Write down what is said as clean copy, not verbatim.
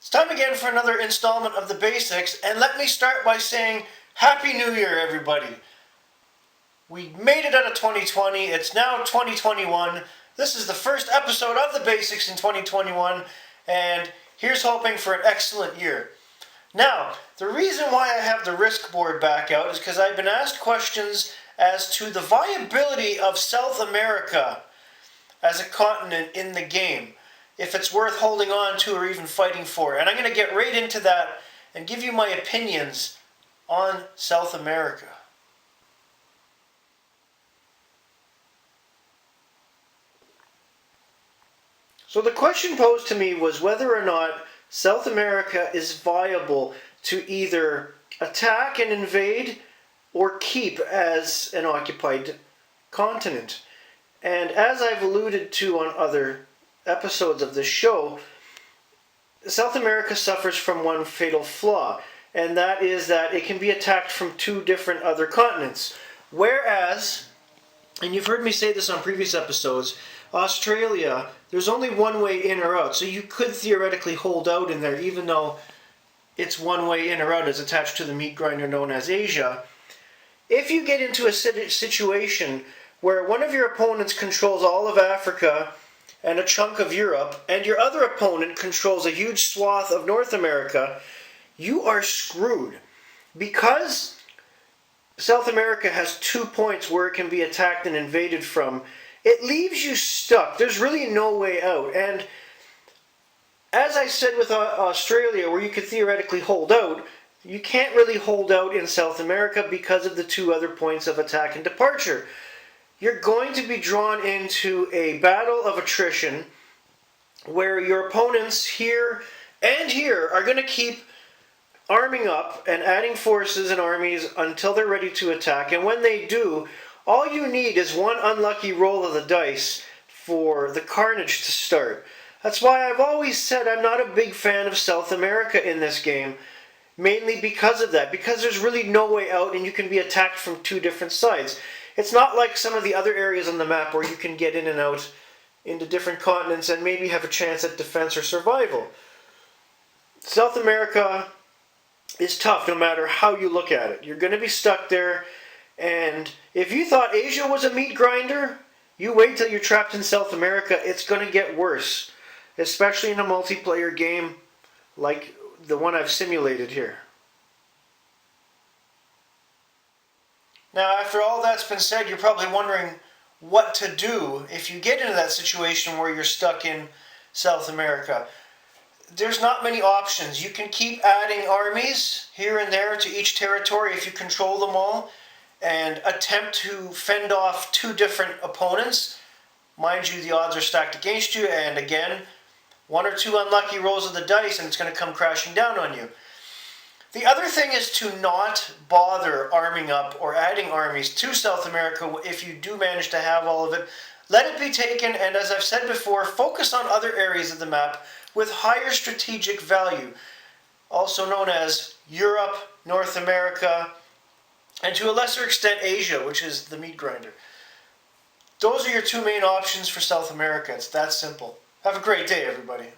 It's time again for another installment of the basics, and let me start by saying Happy New Year, everybody. We made it out of 2020, it's now 2021. This is the first episode of the basics in 2021, and here's hoping for an excellent year. Now, the reason why I have the risk board back out is because I've been asked questions as to the viability of South America as a continent in the game, if it's worth holding on to or even fighting for. And I'm going to get right into that and give you my opinions on South America. So the question posed to me was whether or not South America is viable to either attack and invade or keep as an occupied continent. And as I've alluded to on other episodes of this show, South America suffers from one fatal flaw, and that is that it can be attacked from two different other continents. Whereas, and you've heard me say this on previous episodes, Australia, there's only one way in or out, so you could theoretically hold out in there even though it's one way in or out. It's attached to the meat grinder known as Asia. If you get into a situation where one of your opponents controls all of Africa and a chunk of Europe, and your other opponent controls a huge swath of North America, you are screwed. Because South America has 2 points where it can be attacked and invaded from, it leaves you stuck. There's really no way out. And as I said with Australia, where you could theoretically hold out, you can't really hold out in South America because of the two other points of attack and departure. You're going to be drawn into a battle of attrition where your opponents here and here are going to keep arming up and adding forces and armies until they're ready to attack. And when they do, all you need is one unlucky roll of the dice for the carnage to start. That's why I've always said I'm not a big fan of South America in this game, mainly because of that, because there's really no way out and you can be attacked from two different sides. It's not like some of the other areas on the map where you can get in and out into different continents and maybe have a chance at defense or survival. South America is tough no matter how you look at it. You're going to be stuck there, and if you thought Asia was a meat grinder, you wait till you're trapped in South America. It's going to get worse, especially in a multiplayer game like the one I've simulated here. Now, after all that's been said, you're probably wondering what to do if you get into that situation where you're stuck in South America. There's not many options. You can keep adding armies here and there to each territory if you control them all and attempt to fend off two different opponents. Mind you, the odds are stacked against you, and again, one or two unlucky rolls of the dice and it's going to come crashing down on you. The other thing is to not bother arming up or adding armies to South America if you do manage to have all of it. Let it be taken, and as I've said before, focus on other areas of the map with higher strategic value, also known as Europe, North America, and to a lesser extent Asia, which is the meat grinder. Those are your two main options for South America. It's that simple. Have a great day, everybody.